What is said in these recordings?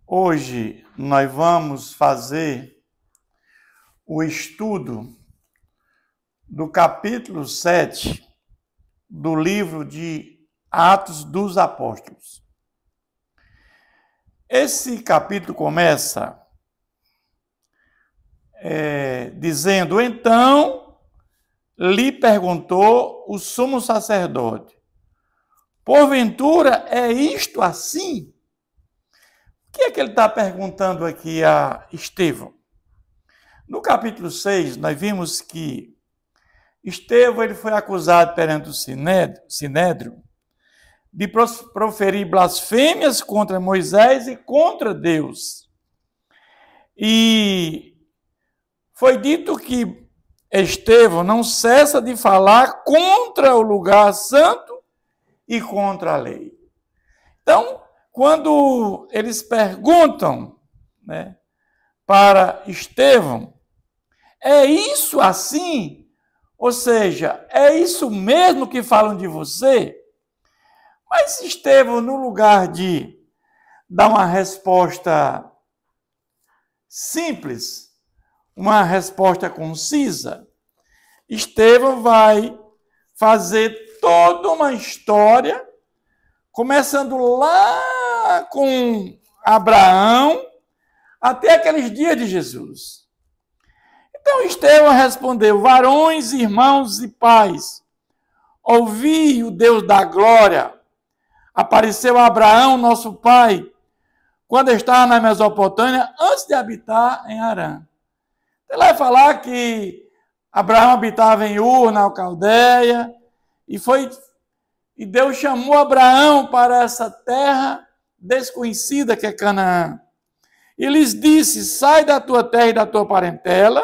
Hoje nós vamos fazer o estudo do capítulo 7 do livro de Atos dos Apóstolos. Esse capítulo começa dizendo: então lhe perguntou o sumo sacerdote: porventura é isto assim? O que é que ele está perguntando aqui a Estevão? No capítulo 6, nós vimos que Estevão ele foi acusado perante o Sinédrio de proferir blasfêmias contra Moisés e contra Deus. E foi dito que Estevão não cessa de falar contra o lugar santo e contra a lei. Então, quando eles perguntam, para Estevão, é isso assim? Ou seja, é isso mesmo que falam de você? Mas Estevão, no lugar de dar uma resposta simples, uma resposta concisa, Estevão vai fazer toda uma história, começando lá com Abraão, até aqueles dias de Jesus. Então Estevão respondeu: varões, irmãos e pais, ouvi o Deus da glória. Apareceu a Abraão, nosso pai, quando estava na Mesopotâmia, antes de habitar em Harã. Ele vai falar que Abraão habitava em Ur, na Caldeia, e Deus chamou Abraão para essa terra desconhecida que é Canaã. E lhes disse: sai da tua terra e da tua parentela,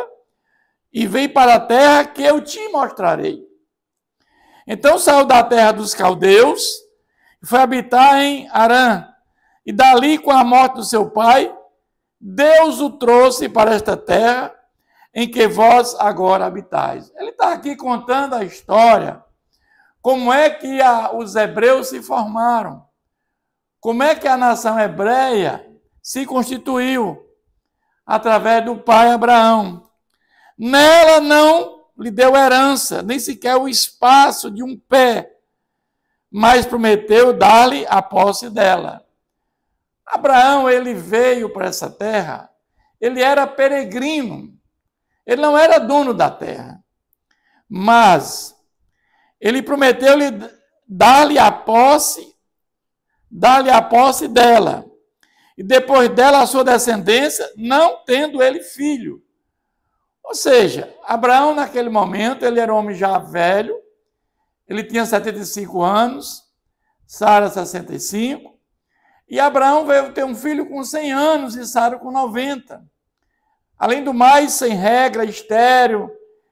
e vem para a terra que eu te mostrarei. Então saiu da terra dos caldeus, e foi habitar em Harã. E dali, com a morte do seu pai, Deus o trouxe para esta terra, em que vós agora habitais. Ele está aqui contando a história, como é que os hebreus se formaram, como é que a nação hebreia se constituiu, através do pai Abraão. Nela não lhe deu herança, nem sequer o espaço de um pé, mas prometeu dar-lhe a posse dela. Abraão, ele veio para essa terra, ele era peregrino, ele não era dono da terra, mas ele prometeu-lhe dar-lhe a posse dela, e depois dela a sua descendência, não tendo ele filho. Ou seja, Abraão naquele momento, ele era um homem já velho, ele tinha 75 anos, Sara 65, e Abraão veio ter um filho com 100 anos e Sara com 90. Além do mais, sem regra, estéril,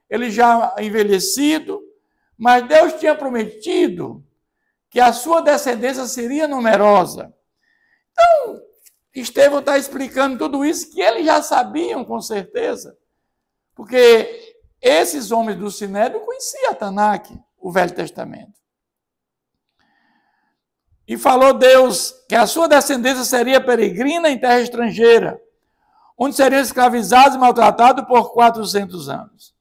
ele já envelhecido, mas Deus tinha prometido que a sua descendência seria numerosa. Então, Estevão está explicando tudo isso que eles já sabiam com certeza, porque esses homens do Sinédrio conheciam a Tanakh, o Velho Testamento. E falou Deus que a sua descendência seria peregrina em terra estrangeira, onde seriam escravizados e maltratados por 400 anos.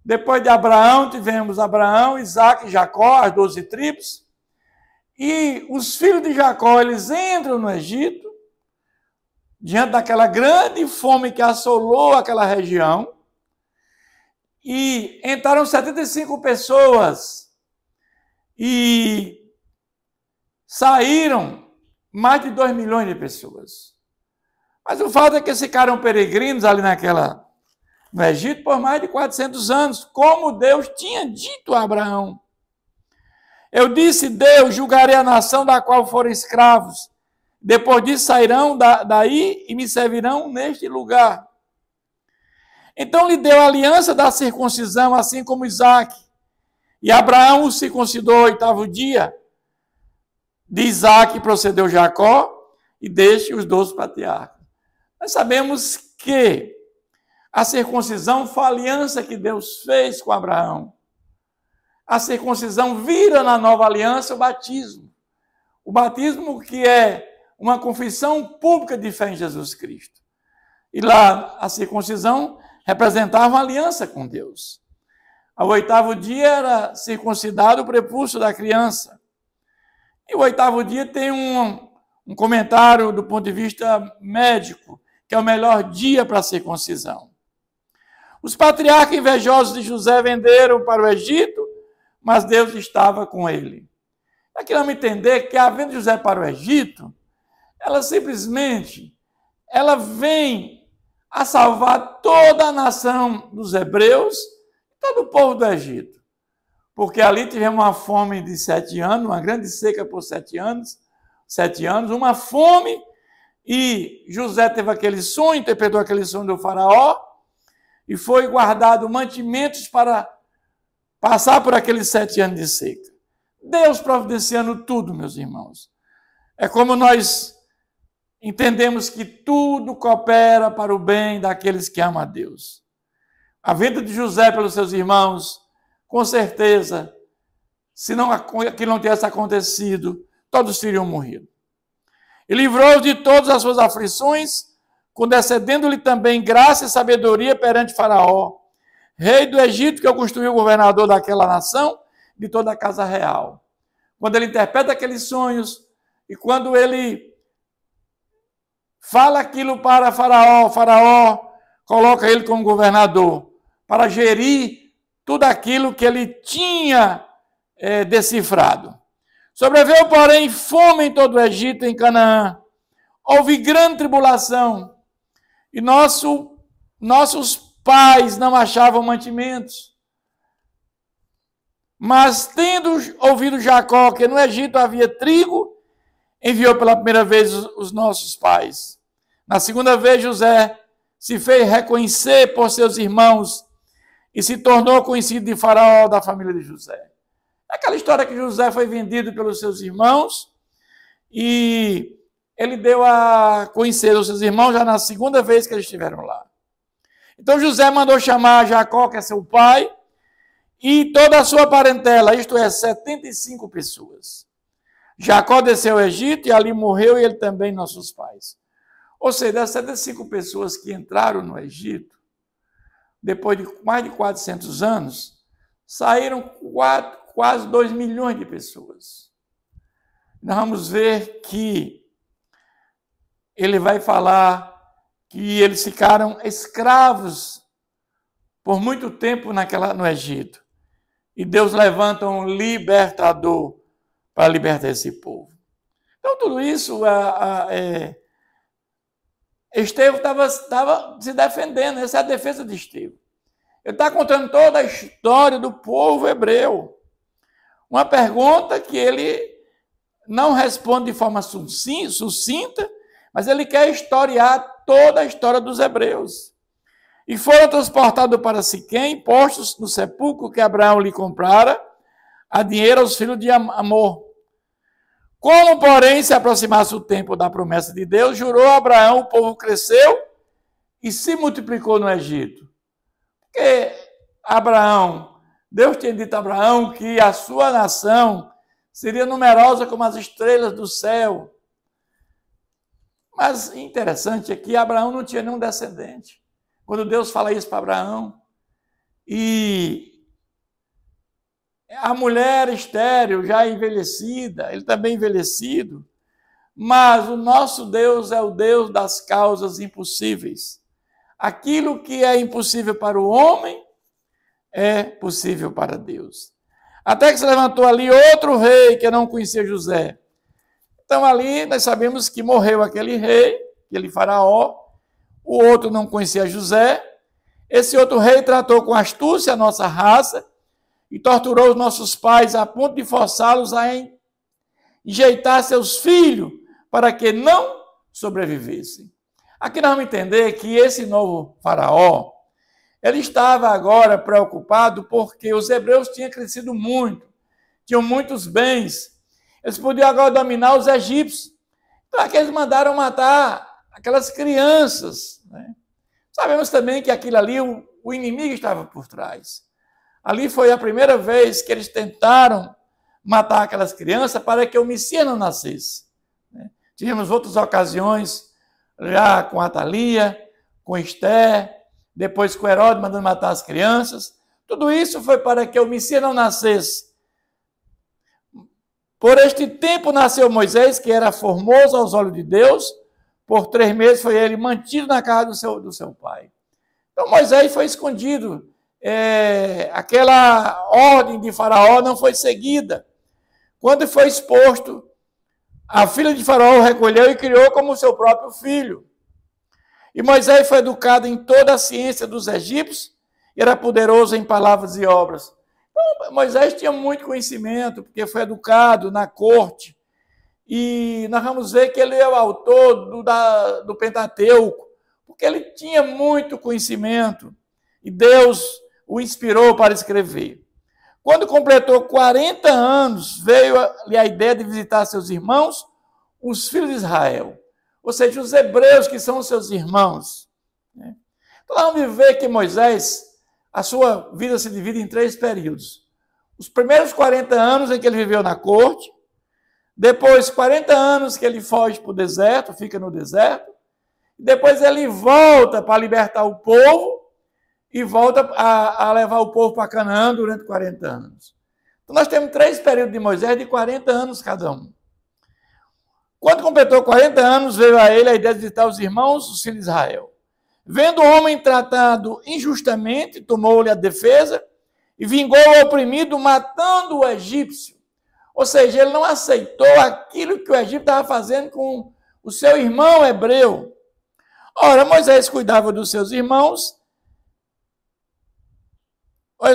Depois de Abraão, tivemos Abraão, Isaque e Jacó, as 12 tribos. E os filhos de Jacó, eles entram no Egito, diante daquela grande fome que assolou aquela região. E entraram 75 pessoas e saíram mais de 2 milhões de pessoas. Mas o fato é que ficaram peregrinos ali no Egito por mais de 400 anos, como Deus tinha dito a Abraão. Eu disse: Deus, julgarei a nação da qual foram escravos. Depois disso sairão daí e me servirão neste lugar. Então lhe deu a aliança da circuncisão, assim como Isaque. E Abraão o circuncidou ao 8º dia. De Isaque procedeu Jacó e deste os 12 patriarcas. Nós sabemos que a circuncisão foi a aliança que Deus fez com Abraão. A circuncisão vira na nova aliança o batismo. O batismo que é uma confissão pública de fé em Jesus Cristo. E lá a circuncisão representava uma aliança com Deus. Ao 8º dia era circuncidado o prepúcio da criança. E o 8º dia tem um comentário do ponto de vista médico, que é o melhor dia para a circuncisão. Os patriarcas invejosos de José venderam para o Egito, mas Deus estava com ele. Aqui vamos entender que a venda de José para o Egito, ela simplesmente vem a salvar toda a nação dos hebreus e todo o povo do Egito. Porque ali tivemos uma fome de 7 anos, uma grande seca por 7 anos, uma fome, e José teve aquele sonho, interpretou aquele sonho do faraó, e foi guardado mantimentos para passar por aqueles 7 anos de seca. Deus providenciando tudo, meus irmãos. É como nós entendemos que tudo coopera para o bem daqueles que amam a Deus. A venda de José pelos seus irmãos, com certeza, se aquilo não tivesse acontecido, todos teriam morrido. E livrou-os de todas as suas aflições, concedendo-lhe também graça e sabedoria perante Faraó, rei do Egito, que eu construí o governador daquela nação, de toda a casa real. Quando ele interpreta aqueles sonhos, e quando ele fala aquilo para Faraó, Faraó coloca ele como governador, para gerir tudo aquilo que ele tinha decifrado. Sobreveio, porém, fome em todo o Egito, em Canaã. Houve grande tribulação, e nossos pais não achavam mantimentos. Mas, tendo ouvido Jacó que no Egito havia trigo, enviou pela primeira vez os nossos pais. Na segunda vez, José se fez reconhecer por seus irmãos e se tornou conhecido de Faraó, da família de José. Aquela história que José foi vendido pelos seus irmãos e ele deu a conhecer os seus irmãos já na segunda vez que eles estiveram lá. Então José mandou chamar Jacó, que é seu pai, e toda a sua parentela, isto é, 75 pessoas. Jacó desceu ao Egito e ali morreu, e ele também, nossos pais. Ou seja, das 75 pessoas que entraram no Egito, depois de mais de 400 anos, saíram quase 2 milhões de pessoas. Nós vamos ver que ele vai falar que eles ficaram escravos por muito tempo no Egito. E Deus levanta um libertador para libertar esse povo. Então, tudo isso, Estevão estava se defendendo, essa é a defesa de Estevão. Ele está contando toda a história do povo hebreu. Uma pergunta que ele não responde de forma sucinta, mas ele quer historiar toda a história dos hebreus. E foram transportados para Siquém, postos no sepulcro que Abraão lhe comprara, a dinheiro aos filhos de Amor. Como, porém, se aproximasse o tempo da promessa de Deus, jurou Abraão, o povo cresceu e se multiplicou no Egito. Porque Deus tinha dito a Abraão que a sua nação seria numerosa como as estrelas do céu. Mas interessante é que Abraão não tinha nenhum descendente. Quando Deus fala isso para Abraão, e a mulher estéril, já envelhecida, ele também envelhecido, mas o nosso Deus é o Deus das causas impossíveis. Aquilo que é impossível para o homem é possível para Deus. Até que se levantou ali outro rei que não conhecia José. Então ali nós sabemos que morreu aquele rei, aquele faraó, o outro não conhecia José. Esse outro rei tratou com astúcia a nossa raça e torturou os nossos pais a ponto de forçá-los a enjeitar seus filhos para que não sobrevivessem. Aqui nós vamos entender que esse novo faraó, ele estava agora preocupado porque os hebreus tinham crescido muito, tinham muitos bens, eles podiam agora dominar os egípcios. Então aqui eles mandaram matar aquelas crianças, né? Sabemos também que aquilo ali, o inimigo estava por trás. Ali foi a primeira vez que eles tentaram matar aquelas crianças para que o Messias não nascesse, né? tivemos outras ocasiões, já com Atalia, com Esther, depois com Herodes mandando matar as crianças. Tudo isso foi para que o Messias não nascesse. Por este tempo nasceu Moisés, que era formoso aos olhos de Deus. Por 3 meses foi ele mantido na casa do seu pai. Então Moisés foi escondido. Aquela ordem de Faraó não foi seguida. Quando foi exposto, a filha de Faraó o recolheu e criou como seu próprio filho. E Moisés foi educado em toda a ciência dos egípcios e era poderoso em palavras e obras. Então, Moisés tinha muito conhecimento, porque foi educado na corte. E nós vamos ver que ele é o autor do Pentateuco, porque ele tinha muito conhecimento e Deus o inspirou para escrever. Quando completou 40 anos, veio-lhe a ideia de visitar seus irmãos, os filhos de Israel. Ou seja, os hebreus que são os seus irmãos. Então, vamos ver que Moisés, a sua vida se divide em 3 períodos. Os primeiros 40 anos em que ele viveu na corte, depois 40 anos que ele foge para o deserto, fica no deserto, depois ele volta para libertar o povo e volta a levar o povo para Canaã durante 40 anos. Então, nós temos 3 períodos de Moisés de 40 anos cada um. Quando completou 40 anos, veio a ele a ideia de visitar os irmãos, os filhos de Israel. Vendo o homem tratado injustamente, tomou-lhe a defesa e vingou o oprimido, matando o egípcio. Ou seja, ele não aceitou aquilo que o Egito estava fazendo com o seu irmão hebreu. Ora, Moisés cuidava dos seus irmãos.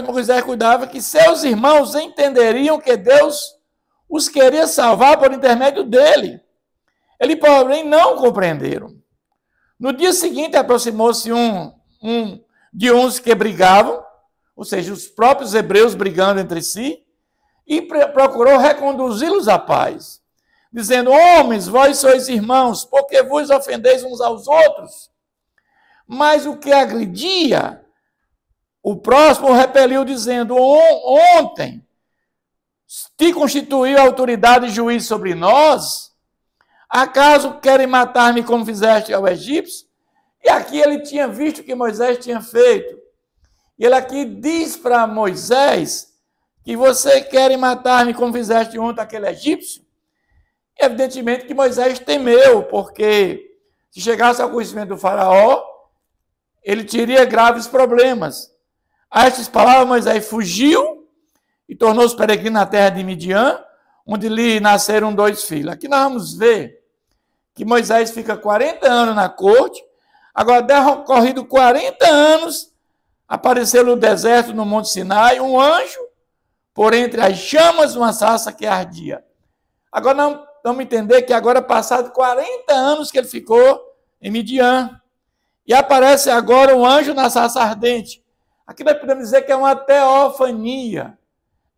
Moisés cuidava que seus irmãos entenderiam que Deus os queria salvar por intermédio dele. Ele, porém, não compreenderam. No dia seguinte, aproximou-se de uns que brigavam, ou seja, os próprios hebreus brigando entre si, e procurou reconduzi-los à paz, dizendo: homens, vós sois irmãos, porque vos ofendeis uns aos outros. Mas o que agredia o próximo repeliu, dizendo: ontem te constituiu autoridade e juiz sobre nós? Acaso querem matar-me como fizeste ao egípcio? E aqui ele tinha visto o que Moisés tinha feito. E ele aqui diz para Moisés que você querem matar-me como fizeste ontem aquele egípcio? E evidentemente que Moisés temeu, porque se chegasse ao conhecimento do faraó, ele teria graves problemas. A estas palavras, Moisés fugiu e tornou-se peregrino na terra de Midian, onde lhe nasceram 2 filhos. Aqui nós vamos ver que Moisés fica 40 anos na corte, agora decorrido 40 anos, apareceu no deserto, no Monte Sinai, um anjo, por entre as chamas, uma sarça que ardia. Agora nós vamos entender que agora, passado 40 anos que ele ficou em Midian, e aparece agora um anjo na sarça ardente. Aqui nós podemos dizer que é uma teofania,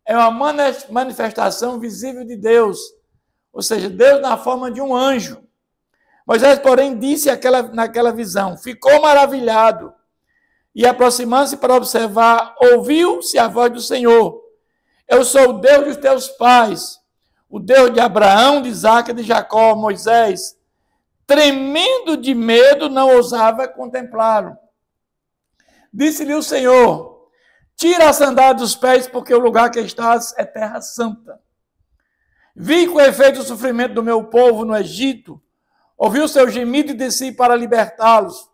é uma manifestação visível de Deus, ou seja, Deus na forma de um anjo. Moisés, porém, disse naquela visão, ficou maravilhado, e aproximando-se para observar, ouviu-se a voz do Senhor: eu sou o Deus dos teus pais, o Deus de Abraão, de Isaque e de Jacó. Moisés, tremendo de medo, não ousava contemplá-lo. Disse-lhe o Senhor: tira a sandália dos pés, porque o lugar que estás é terra santa. Vi com efeito o sofrimento do meu povo no Egito, ouvi o seu gemido e desci para libertá-los.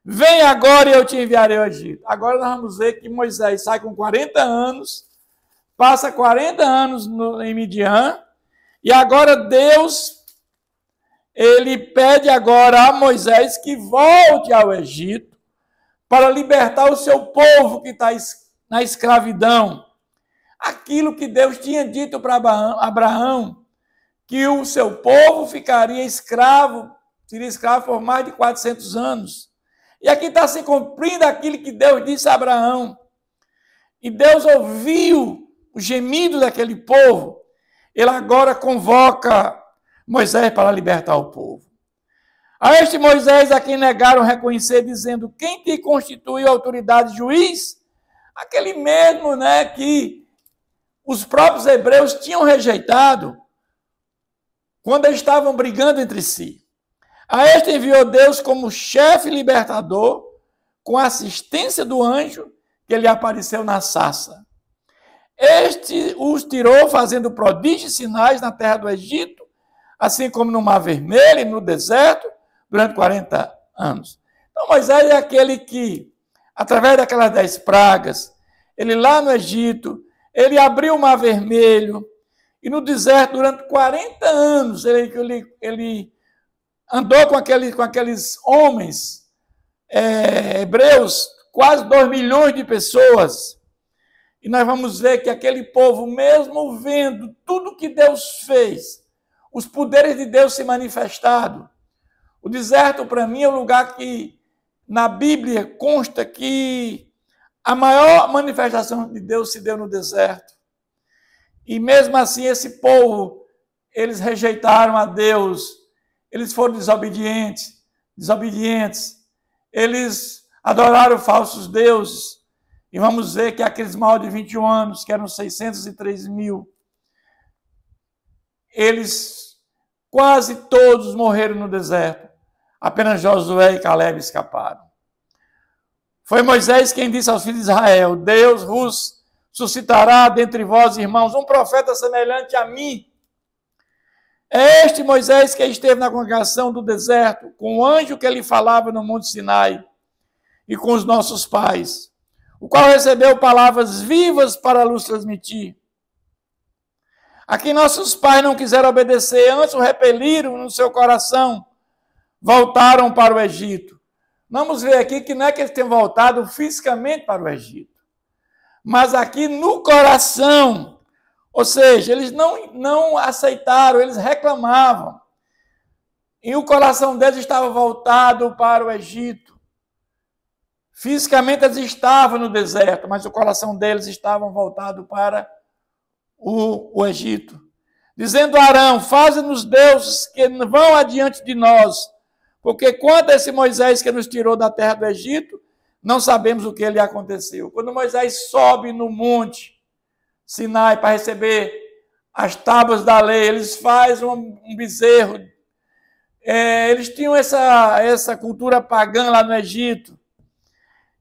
Vem agora e eu te enviarei ao Egito. Agora nós vamos ver que Moisés sai com 40 anos, passa 40 anos em Midian, e agora Deus, ele pede agora a Moisés que volte ao Egito para libertar o seu povo que está na escravidão. Aquilo que Deus tinha dito para Abraão, que o seu povo ficaria escravo, seria escravo por mais de 400 anos. E aqui está se cumprindo aquilo que Deus disse a Abraão. E Deus ouviu o gemido daquele povo. Ele agora convoca Moisés para libertar o povo. A este Moisés a quem negaram reconhecer, dizendo: quem te constituiu autoridade e juiz? Aquele mesmo, que os próprios hebreus tinham rejeitado. quando eles estavam brigando entre si. A este enviou Deus como chefe libertador, com a assistência do anjo que lhe apareceu na sarça. Este os tirou fazendo prodígios e sinais na terra do Egito, assim como no Mar Vermelho e no deserto, durante 40 anos. Então Moisés é aquele que, através daquelas 10 pragas, ele lá no Egito, ele abriu o Mar Vermelho, e no deserto, durante 40 anos, ele andou com aqueles homens hebreus, quase 2 milhões de pessoas. E nós vamos ver que aquele povo, mesmo vendo tudo que Deus fez, os poderes de Deus se manifestaram. O deserto, para mim, é o lugar que, na Bíblia, consta que a maior manifestação de Deus se deu no deserto. E mesmo assim, esse povo, eles rejeitaram a Deus, eles foram desobedientes, eles adoraram falsos deuses. E vamos ver que aqueles mal de 21 anos, que eram 603 mil, eles quase todos morreram no deserto. Apenas Josué e Caleb escaparam. Foi Moisés quem disse aos filhos de Israel: Deus vos suscitará dentre vós, irmãos, um profeta semelhante a mim. É este Moisés que esteve na congregação do deserto, com o anjo que ele falava no Monte Sinai, e com os nossos pais, o qual recebeu palavras vivas para nos transmitir. A quem nossos pais não quiseram obedecer, antes o repeliram no seu coração, voltaram para o Egito. Vamos ver aqui que não é que eles tenham voltado fisicamente para o Egito, mas aqui no coração, ou seja, eles não aceitaram, eles reclamavam. E o coração deles estava voltado para o Egito. Fisicamente eles estavam no deserto, mas o coração deles estava voltado para o Egito. Dizendo a Arão: faze-nos deuses que vão adiante de nós, porque quanto a esse Moisés que nos tirou da terra do Egito, não sabemos o que lhe aconteceu. Quando Moisés sobe no monte Sinai para receber as tábuas da lei, eles fazem um bezerro. Eles tinham essa cultura pagã lá no Egito.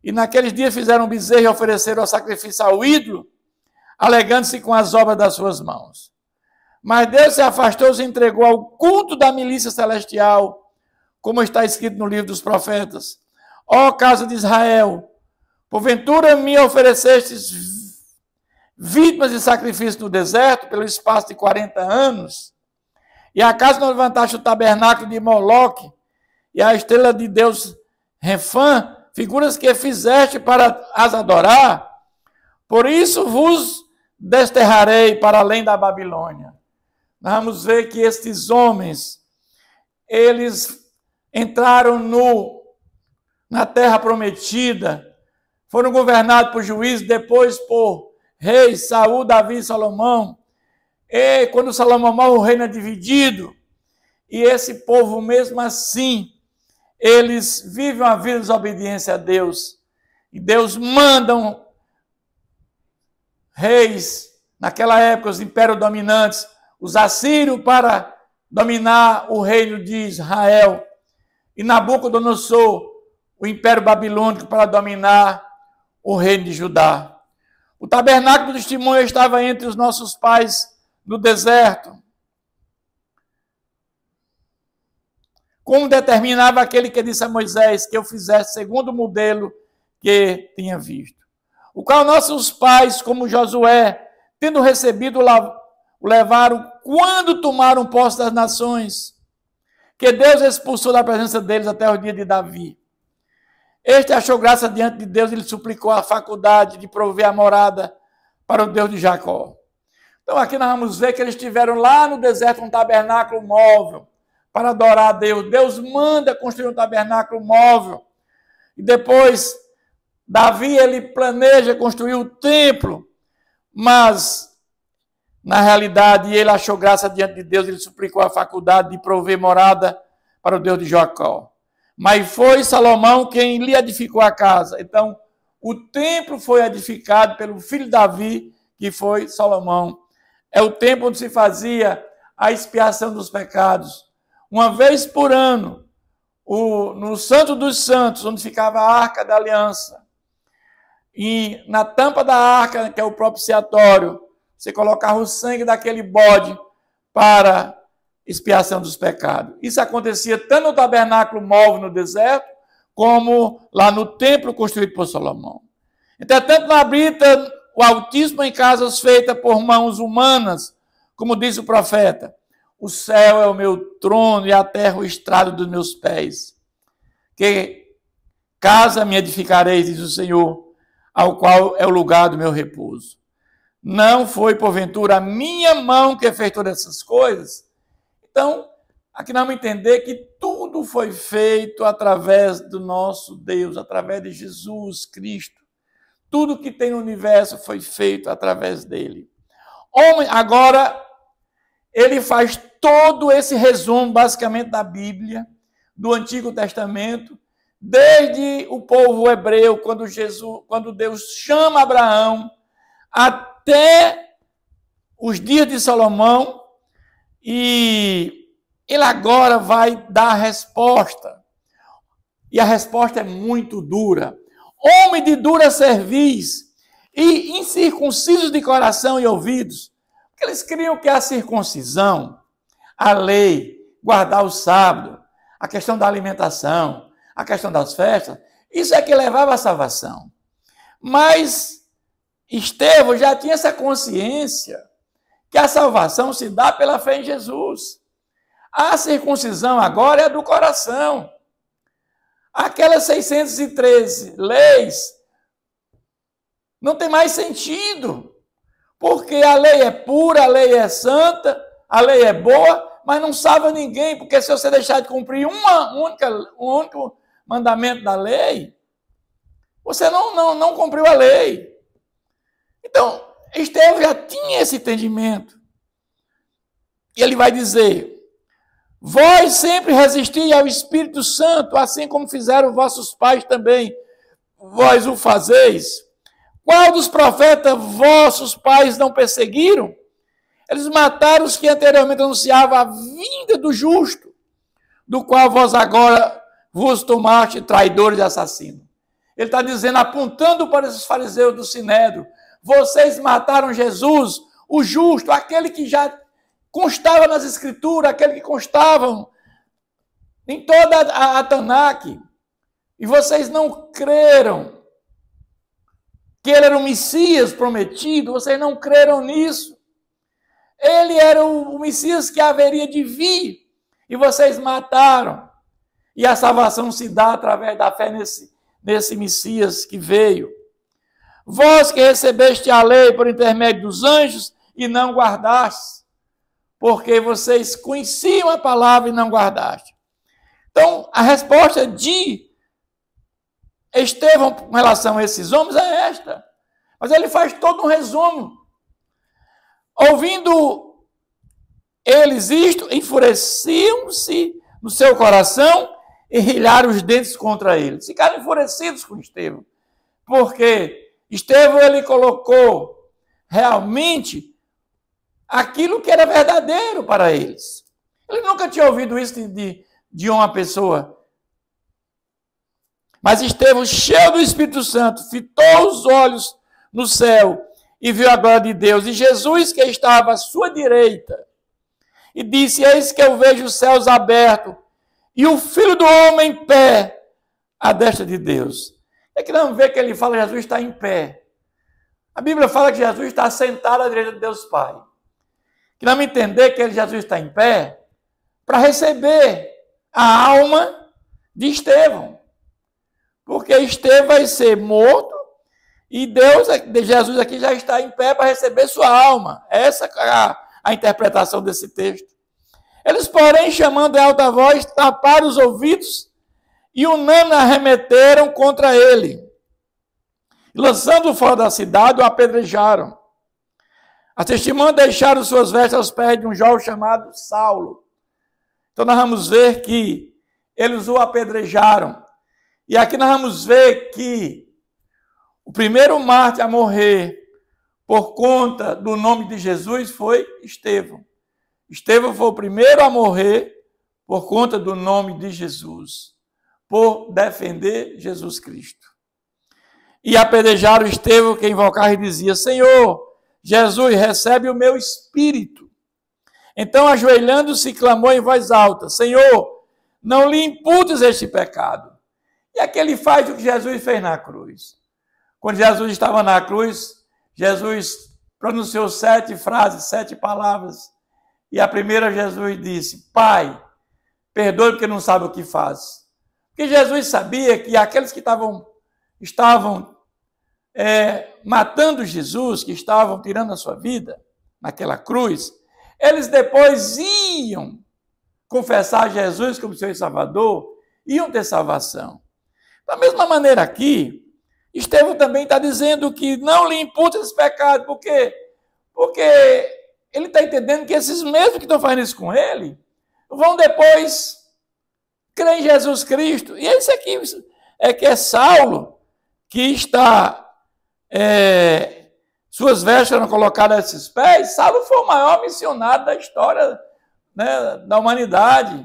E naqueles dias fizeram um bezerro e ofereceram o sacrifício ao ídolo, alegando-se com as obras das suas mãos. Mas Deus se afastou e se entregou ao culto da milícia celestial, como está escrito no livro dos profetas. Ó casa de Israel, porventura me oferecestes vítimas de sacrifício no deserto pelo espaço de 40 anos, e acaso não levantaste o tabernáculo de Moloque e a estrela de Deus Refã, figuras que fizeste para as adorar? Por isso vos desterrarei para além da Babilônia. Nós vamos ver que estes homens, eles entraram na terra prometida, foram governados por juízes, depois por reis, Saul, Davi e Salomão. E quando Salomão morre, o reino é dividido. E esse povo, mesmo assim, eles vivem uma vida de desobediência a Deus. E Deus manda reis, naquela época, os impérios dominantes, os assírios para dominar o reino de Israel. E Nabucodonosor, o império babilônico, para dominar o reino de Judá. O tabernáculo do testemunho estava entre os nossos pais no deserto. Como determinava aquele que disse a Moisés que eu fizesse segundo o modelo que tinha visto. O qual nossos pais, como Josué, tendo recebido, o levaram quando tomaram posse das nações, que Deus expulsou da presença deles até o dia de Davi. Este achou graça diante de Deus e lhe suplicou a faculdade de prover a morada para o Deus de Jacó. Então aqui nós vamos ver que eles tiveram lá no deserto um tabernáculo móvel para adorar a Deus. Deus manda construir um tabernáculo móvel. E depois Davi, ele planeja construir o templo, mas na realidade ele achou graça diante de Deus e lhe suplicou a faculdade de prover morada para o Deus de Jacó. Mas foi Salomão quem lhe edificou a casa. Então, o templo foi edificado pelo filho de Davi, que foi Salomão. É o templo onde se fazia a expiação dos pecados. Uma vez por ano, no Santo dos Santos, onde ficava a Arca da Aliança, e na tampa da arca, que é o propiciatório, você colocava o sangue daquele bode para expiação dos pecados. Isso acontecia tanto no tabernáculo móvel no deserto, como lá no templo construído por Salomão. Entretanto, não habita o Altíssimo em casas feitas por mãos humanas, como diz o profeta. O céu é o meu trono e a terra o estrado dos meus pés. Que casa me edificarei, diz o Senhor, ao qual é o lugar do meu repouso. Não foi, porventura, a minha mão que fez todas essas coisas? Então, aqui nós vamos entender que tudo foi feito através do nosso Deus, através de Jesus Cristo. Tudo que tem no universo foi feito através dele. Homem, agora, ele faz todo esse resumo, basicamente, da Bíblia, do Antigo Testamento, desde o povo hebreu, quando Deus chama Abraão, até os dias de Salomão, e ele agora vai dar a resposta. E a resposta é muito dura. Homem de dura cerviz e incircuncisos de coração e ouvidos, porque eles criam que a circuncisão, a lei, guardar o sábado, a questão da alimentação, a questão das festas, isso é que levava à salvação. Mas Estevão já tinha essa consciência que a salvação se dá pela fé em Jesus. A circuncisão agora é do coração. Aquelas 613 leis não tem mais sentido, porque a lei é pura, a lei é santa, a lei é boa, mas não salva ninguém, porque se você deixar de cumprir um único mandamento da lei, você não cumpriu a lei. Então, Estevão já tinha esse entendimento. E ele vai dizer: vós sempre resisti ao Espírito Santo, assim como fizeram vossos pais também, vós o fazeis. Qual dos profetas vossos pais não perseguiram? Eles mataram os que anteriormente anunciavam a vinda do justo, do qual vós agora vos tomaste traidores e assassinos. Ele está dizendo, apontando para esses fariseus do Sinédrio: vocês mataram Jesus, o justo, aquele que já constava nas Escrituras, aquele que constava em toda a Tanakh, e vocês não creram que ele era o Messias prometido, vocês não creram nisso. Ele era o Messias que haveria de vir, e vocês mataram. E a salvação se dá através da fé nesse Messias que veio. Vós que recebeste a lei por intermédio dos anjos e não guardastes, porque vocês conheciam a palavra e não guardaste. Então, a resposta de Estevão com relação a esses homens é esta. Mas ele faz todo um resumo. Ouvindo eles isto, enfureciam-se no seu coração e rilharam os dentes contra ele. Ficaram enfurecidos com Estevão. Porque Estevão, ele colocou realmente aquilo que era verdadeiro para eles. Ele nunca tinha ouvido isso de uma pessoa. Mas Estevão, cheio do Espírito Santo, fitou os olhos no céu e viu a glória de Deus. E Jesus, que estava à sua direita, e disse: eis que eu vejo os céus abertos e o Filho do Homem em pé à destra de Deus. É que não vê que ele fala que Jesus está em pé. A Bíblia fala que Jesus está sentado à direita de Deus Pai. Que não me entender que Jesus está em pé para receber a alma de Estevão. Porque Estevão vai ser morto e Jesus aqui já está em pé para receber sua alma. Essa é a interpretação desse texto. Eles, porém, chamando em alta voz, taparam os ouvidos e unânime arremeteram contra ele. Lançando-o fora da cidade, o apedrejaram. As testemunhas deixaram suas vestes aos pés de um jovem chamado Saulo. Então nós vamos ver que eles o apedrejaram. E aqui nós vamos ver que o primeiro mártir a morrer por conta do nome de Jesus foi Estevão. Estevão foi o primeiro a morrer por conta do nome de Jesus, por defender Jesus Cristo. E apedrejaram Estevão, que invocava e dizia: Senhor, Jesus, recebe o meu espírito. Então, ajoelhando-se, clamou em voz alta: Senhor, não lhe imputes este pecado. E aqui ele faz o que Jesus fez na cruz. Quando Jesus estava na cruz, Jesus pronunciou 7 frases, 7 palavras. E a primeira, Jesus disse: Pai, perdoe porque não sabe o que faz. Porque Jesus sabia que aqueles que estavam matando Jesus, que estavam tirando a sua vida naquela cruz, eles depois iam confessar Jesus como seu Salvador, iam ter salvação. Da mesma maneira aqui, Estevão também está dizendo que não lhe imputa esse pecado, porque ele está entendendo que esses mesmos que estão fazendo isso com ele, vão depois crer em Jesus Cristo. E esse aqui é que é Saulo, que está... suas vestes foram colocadas a esses pés. Saulo foi o maior missionário da história, né, da humanidade,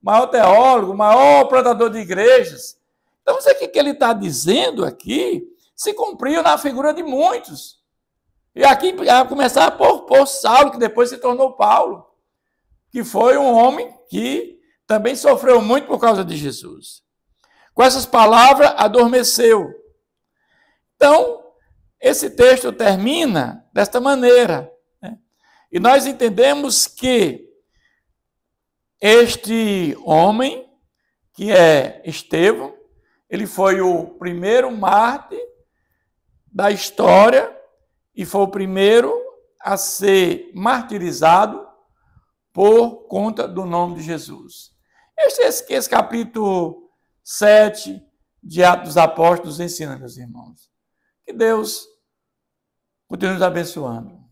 o maior teólogo, o maior plantador de igrejas. Então, isso aqui que ele está dizendo aqui se cumpriu na figura de muitos. E aqui, a começar por Saulo, que depois se tornou Paulo, que foi um homem que também sofreu muito por causa de Jesus. Com essas palavras, adormeceu. Então, esse texto termina desta maneira, né? E nós entendemos que este homem, que é Estevão, ele foi o primeiro mártir da história e foi o primeiro a ser martirizado por conta do nome de Jesus. Esse capítulo 7 de Atos dos Apóstolos ensina, meus irmãos. Que Deus continue nos abençoando.